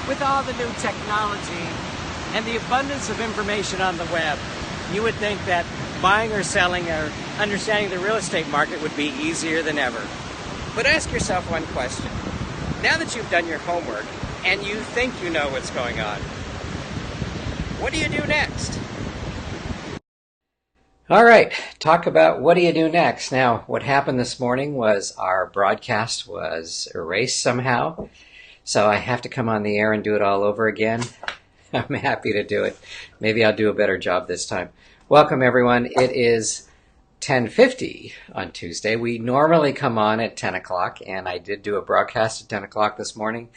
With all the new technology and the abundance of information on the web, you would think that buying or selling or understanding the real estate market would be easier than ever. But ask yourself one question. Now that you've done your homework and you think you know what's going on, what do you do next? All right, talk about what do you do next. Now, what happened this morning was our broadcast was erased somehow, so I have to come on the air and do it all over again. I'm happy to do it. Maybe I'll do a better job this time. Welcome, everyone. It is 10:50 on Tuesday. We normally come on at 10 o'clock, and I did do a broadcast at 10 o'clock this morning,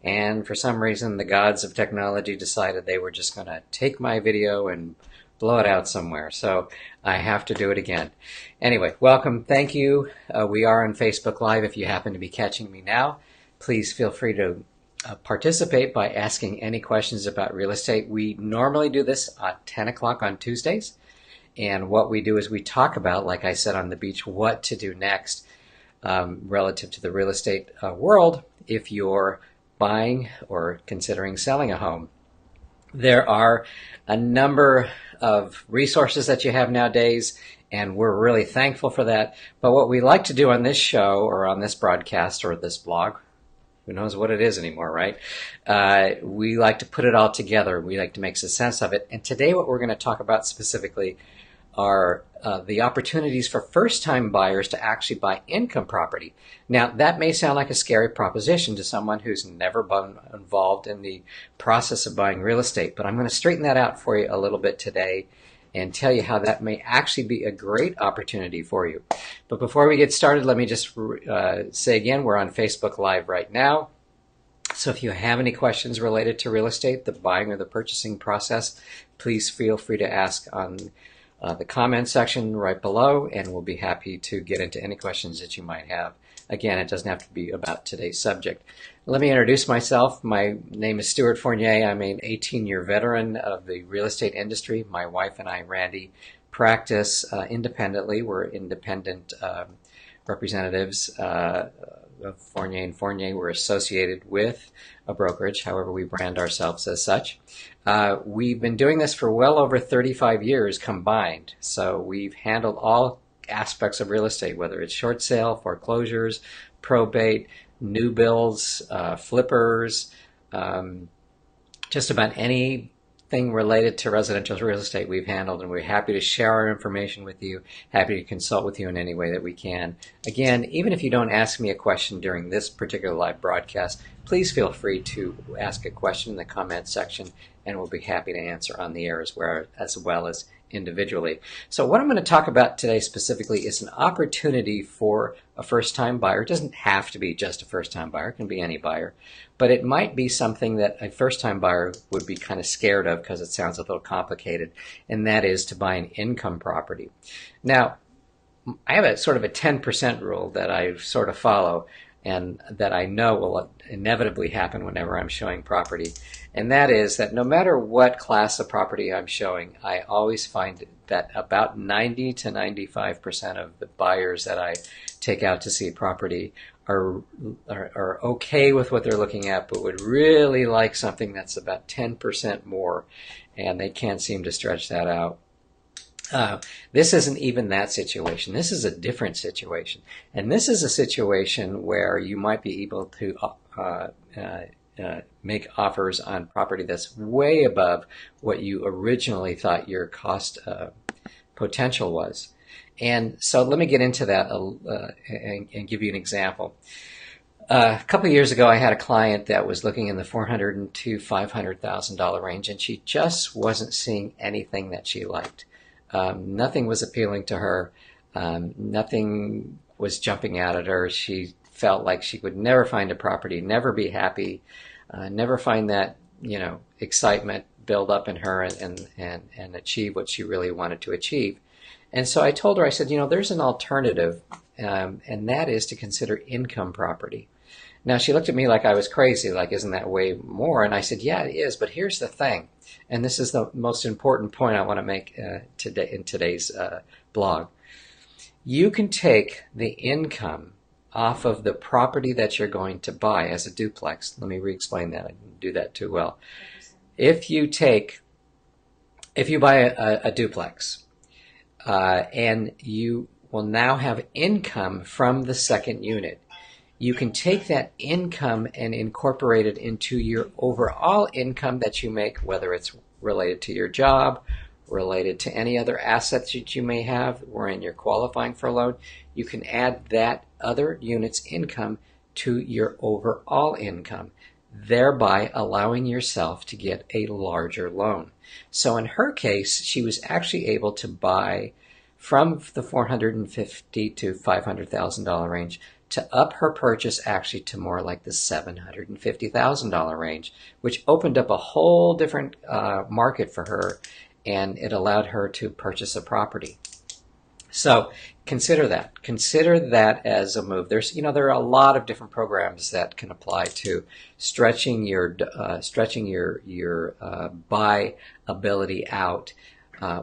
and for some reason, the gods of technology decided they were just going to take my video and blow it out somewhere, so I have to do it again. Anyway, welcome. Thank you. We are on Facebook Live. If you happen to be catching me now, please feel free to participate by asking any questions about real estate. We normally do this at 10 o'clock on Tuesdays, and what we do is we talk about, like I said on the beach, what to do next relative to the real estate world if you're buying or considering selling a home. There are a number of resources that you have nowadays, and we're really thankful for that. But what we like to do on this show or on this broadcast or this blog, who knows what it is anymore, right? We like to put it all together. We like to make some sense of it. And today what we're going to talk about specifically are the opportunities for first-time buyers to actually buy income property. Now, that may sound like a scary proposition to someone who's never been involved in the process of buying real estate, but I'm going to straighten that out for you a little bit today and tell you how that may actually be a great opportunity for you. But before we get started, let me just say again, we're on Facebook Live right now. So if you have any questions related to real estate, the buying or the purchasing process, please feel free to ask on the comment section right below, and we'll be happy to get into any questions that you might have. Again, it doesn't have to be about today's subject. Let me introduce myself. My name is Stewart Fournier. I'm an 18-year veteran of the real estate industry. My wife and I, Randy, practice independently. We're independent representatives of Fournier Fournier. We're associated with a brokerage, however we brand ourselves as such. We've been doing this for well over 35 years combined, so we've handled all aspects of real estate, whether it's short sale, foreclosures, probate, new builds, flippers, just about anything related to residential real estate we've handled, and we're happy to share our information with you, happy to consult with you in any way that we can. Again, even if you don't ask me a question during this particular live broadcast, please feel free to ask a question in the comment section, and we'll be happy to answer on the air as well as individually. So what I'm going to talk about today specifically is an opportunity for a first-time buyer. It doesn't have to be just a first-time buyer. It can be any buyer. But it might be something that a first-time buyer would be kind of scared of because it sounds a little complicated, and that is to buy an income property. Now, I have a sort of a 10% rule that I sort of follow, and that I know will inevitably happen whenever I'm showing property. And that is that no matter what class of property I'm showing, I always find that about 90 to 95% of the buyers that I take out to see property are okay with what they're looking at, but would really like something that's about 10% more, and they can't seem to stretch that out. This isn't even that situation. This is a different situation. And this is a situation where you might be able to make offers on property that's way above what you originally thought your cost potential was. And so let me get into that and give you an example. A couple of years ago, I had a client that was looking in the $400,000 to $500,000 range, and she just wasn't seeing anything that she liked. Nothing was appealing to her. Nothing was jumping out at her. She felt like she would never find a property, never be happy, never find that, excitement build up in her and achieve what she really wanted to achieve. And so I told her, I said, there's an alternative, and that is to consider income property. Now, she looked at me like I was crazy, like, isn't that way more? And I said, yeah, it is, but here's the thing. And this is the most important point I want to make today in today's blog. You can take the income off of the property that you're going to buy as a duplex. Let me re-explain that. I didn't do that too well. If you buy a duplex, and you will now have income from the second unit, you can take that income and incorporate it into your overall income that you make, whether it's related to your job, related to any other assets that you may have, wherein you're qualifying for a loan. You can add that other unit's income to your overall income, thereby allowing yourself to get a larger loan. So in her case, she was actually able to buy from the $450,000 to $500,000 range to up her purchase actually to more like the $750,000 range, which opened up a whole different market for her, and it allowed her to purchase a property. So consider that. Consider that as a move. There are a lot of different programs that can apply to stretching your buy ability out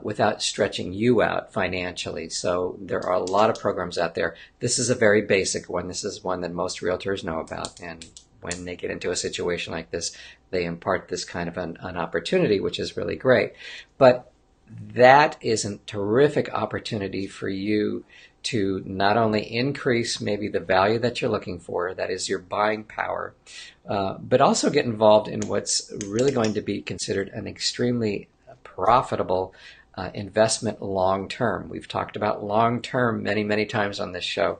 without stretching you out financially. So there are a lot of programs out there. This is a very basic one. This is one that most realtors know about, and when they get into a situation like this, they impart this kind of an opportunity, which is really great. But that is a terrific opportunity for you to not only increase maybe the value that you're looking for, that is your buying power, but also get involved in what's really going to be considered an extremely profitable investment long term. We've talked about long term many, many times on this show,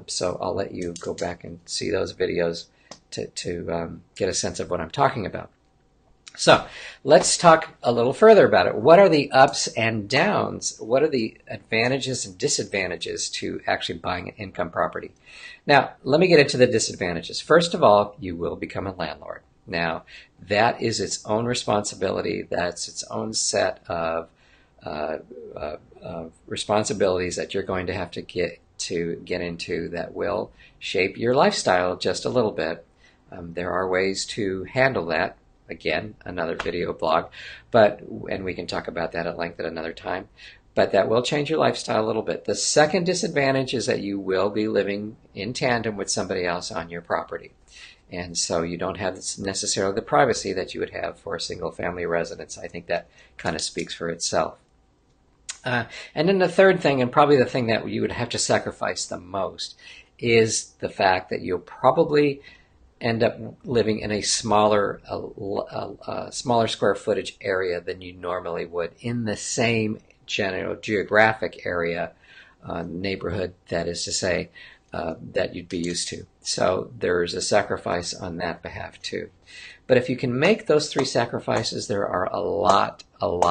so I'll let you go back and see those videos to get a sense of what I'm talking about. So let's talk a little further about it. What are the ups and downs? What are the advantages and disadvantages to actually buying an income property? Now, let me get into the disadvantages. First of all, you will become a landlord. Now, that is its own responsibility. That's its own set of responsibilities that you're going to have to get into that will shape your lifestyle just a little bit. There are ways to handle that. Again, another video blog, and we can talk about that at length at another time. But that will change your lifestyle a little bit. The second disadvantage is that you will be living in tandem with somebody else on your property. And so you don't have necessarily the privacy that you would have for a single-family residence. I think that kind of speaks for itself. And then the third thing, and probably the thing that you would have to sacrifice the most, is the fact that you'll probably end up living in a smaller square footage area than you normally would in the same general geographic area, neighborhood, that is to say, that you'd be used to. So there's a sacrifice on that behalf too. But if you can make those three sacrifices, there are a lot of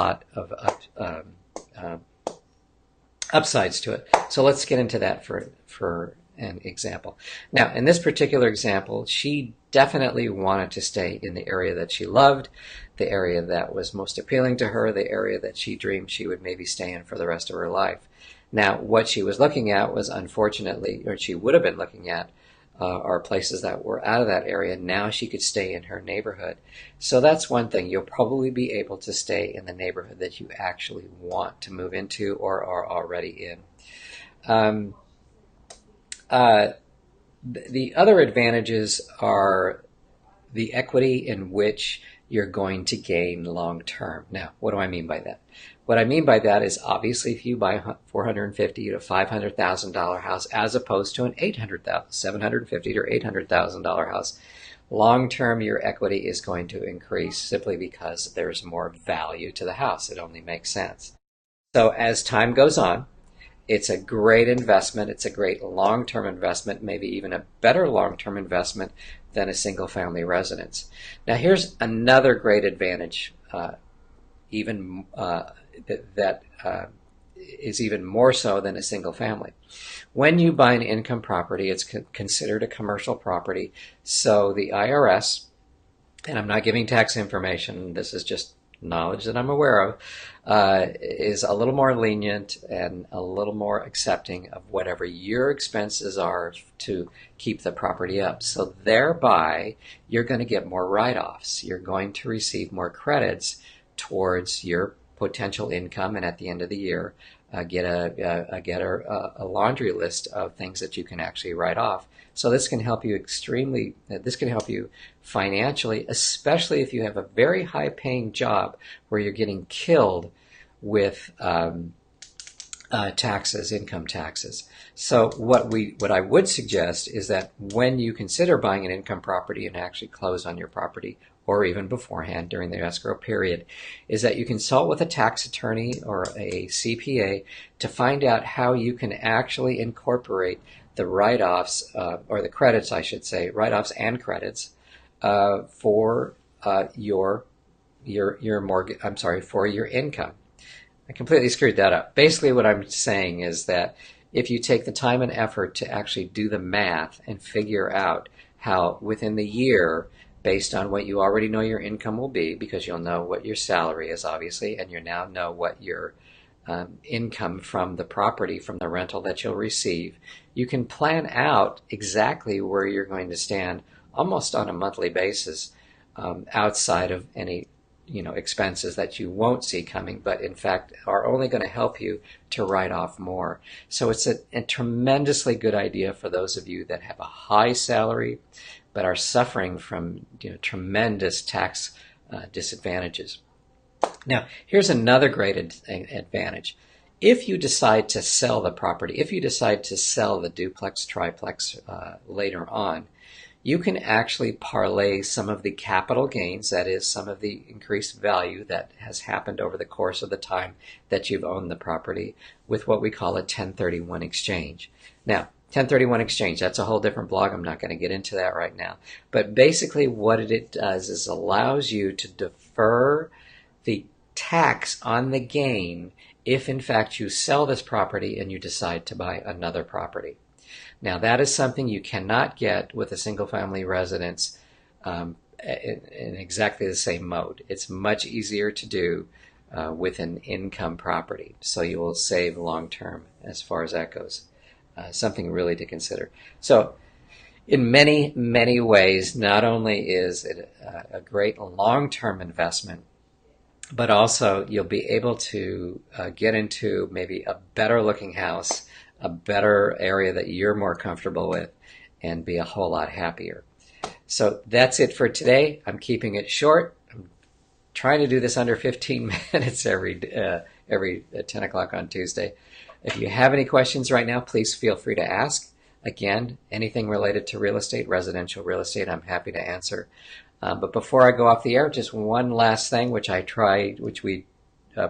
upsides to it. So let's get into that for an example. Now, in this particular example, she definitely wanted to stay in the area that she loved, the area that was most appealing to her, the area that she dreamed she would maybe stay in for the rest of her life. Now, what she was looking at was, unfortunately, or she would have been looking at, are places that were out of that area. Now she could stay in her neighborhood. So that's one thing. You'll probably be able to stay in the neighborhood that you actually want to move into or are already in. The other advantages are the equity in which you're going to gain long term. Now, what do I mean by that? What I mean by that is, obviously, if you buy a $450,000 to $500,000 house as opposed to an $750,000 or $800,000 house, long term your equity is going to increase simply because there's more value to the house. It only makes sense. So as time goes on, it's a great investment. It's a great long-term investment, maybe even a better long-term investment than a single-family residence. Now, here's another great advantage, that is even more so than a single family. When you buy an income property, it's considered a commercial property. So the IRS, and I'm not giving tax information, this is just knowledge that I'm aware of, is a little more lenient and a little more accepting of whatever your expenses are to keep the property up. So thereby, you're going to get more write-offs. You're going to receive more credits towards your potential income, and at the end of the year, a laundry list of things that you can actually write off. So this can help you this can help you financially, especially if you have a very high paying job where you're getting killed with taxes, income taxes. So what I would suggest is that when you consider buying an income property and actually close on your property, or even beforehand during the escrow period, is that you consult with a tax attorney or a CPA to find out how you can actually incorporate the write-offs, or the credits, I should say, write-offs and credits for your mortgage. I'm sorry, for your income. I completely screwed that up. Basically, what I'm saying is that if you take the time and effort to actually do the math and figure out how within the year, based on what you already know your income will be, because you'll know what your salary is, obviously, and you now know what your income from the property, from the rental that you'll receive, you can plan out exactly where you're going to stand almost on a monthly basis, outside of any expenses that you won't see coming, but in fact are only going to help you to write off more. So it's a tremendously good idea for those of you that have a high salary but are suffering from tremendous tax disadvantages. Now, here's another great advantage. If you decide to sell the property, if you decide to sell the duplex, triplex later on, you can actually parlay some of the capital gains, that is, some of the increased value that has happened over the course of the time that you've owned the property, with what we call a 1031 exchange. Now, 1031 exchange, that's a whole different blog. I'm not going to get into that right now. But basically what it does is allows you to defer the tax on the gain if in fact you sell this property and you decide to buy another property. Now, that is something you cannot get with a single-family residence in exactly the same mode. It's much easier to do with an income property, so you will save long-term as far as that goes. Something really to consider. So, in many, many ways, not only is it a great long-term investment, but also you'll be able to get into maybe a better-looking house, a better area that you're more comfortable with, and be a whole lot happier. So that's it for today. I'm keeping it short. I'm trying to do this under 15 minutes every 10 o'clock on Tuesday. If you have any questions right now, please feel free to ask. Again, anything related to real estate, residential real estate, I'm happy to answer. But before I go off the air, just one last thing, which we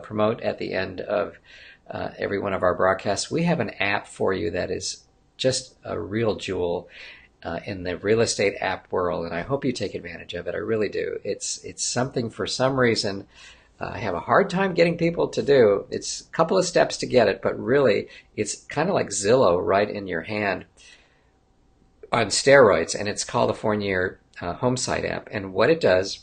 promote at the end of every one of our broadcasts. We have an app for you that is just a real jewel in the real estate app world, and I hope you take advantage of it. I really do. It's something, for some reason, I have a hard time getting people to do. It's a couple of steps to get it, but really it's kind of like Zillow right in your hand on steroids, and it's called the Fournier home site app. And what it does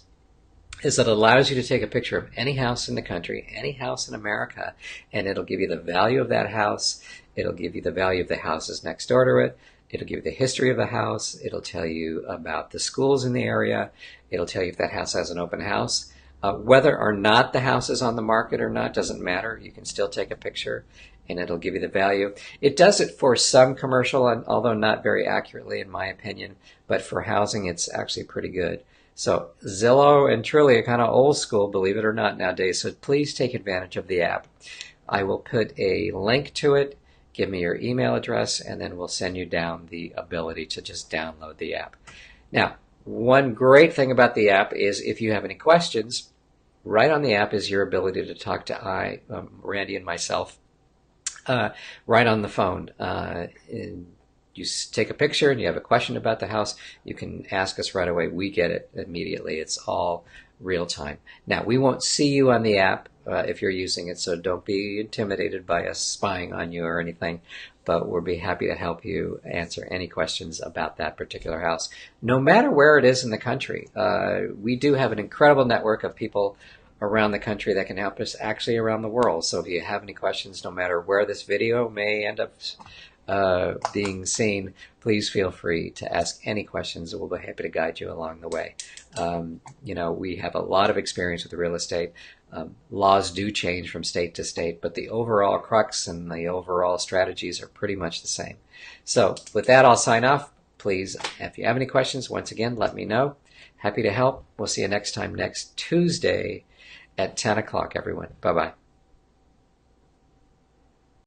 is it allows you to take a picture of any house in the country, any house in America, and it'll give you the value of that house. It'll give you the value of the houses next door to it. It'll give you the history of the house. It'll tell you about the schools in the area. It'll tell you if that house has an open house. Whether or not the house is on the market or not doesn't matter. You can still take a picture, and it'll give you the value. It does it for some commercial, although not very accurately in my opinion, but for housing it's actually pretty good. So Zillow and truly are kind of old school, believe it or not, nowadays. So please take advantage of the app. I will put a link to it. Give me your email address, and then we'll send you down the ability to just download the app. Now, one great thing about the app is if you have any questions, right on the app is your ability to talk to Randy and myself right on the phone. You take a picture and you have a question about the house, you can ask us right away. We get it immediately. It's all real time. Now, we won't see you on the app if you're using it, so don't be intimidated by us spying on you or anything, but we'll be happy to help you answer any questions about that particular house. No matter where it is in the country, we do have an incredible network of people around the country that can help us, actually around the world. So if you have any questions, no matter where this video may end up being seen, please feel free to ask any questions. We'll be happy to guide you along the way. We have a lot of experience with real estate. Laws do change from state to state, but the overall crux and the overall strategies are pretty much the same. So with that, I'll sign off. Please, if you have any questions, once again, let me know. Happy to help. We'll see you next time, next Tuesday at 10 o'clock, everyone. Bye-bye.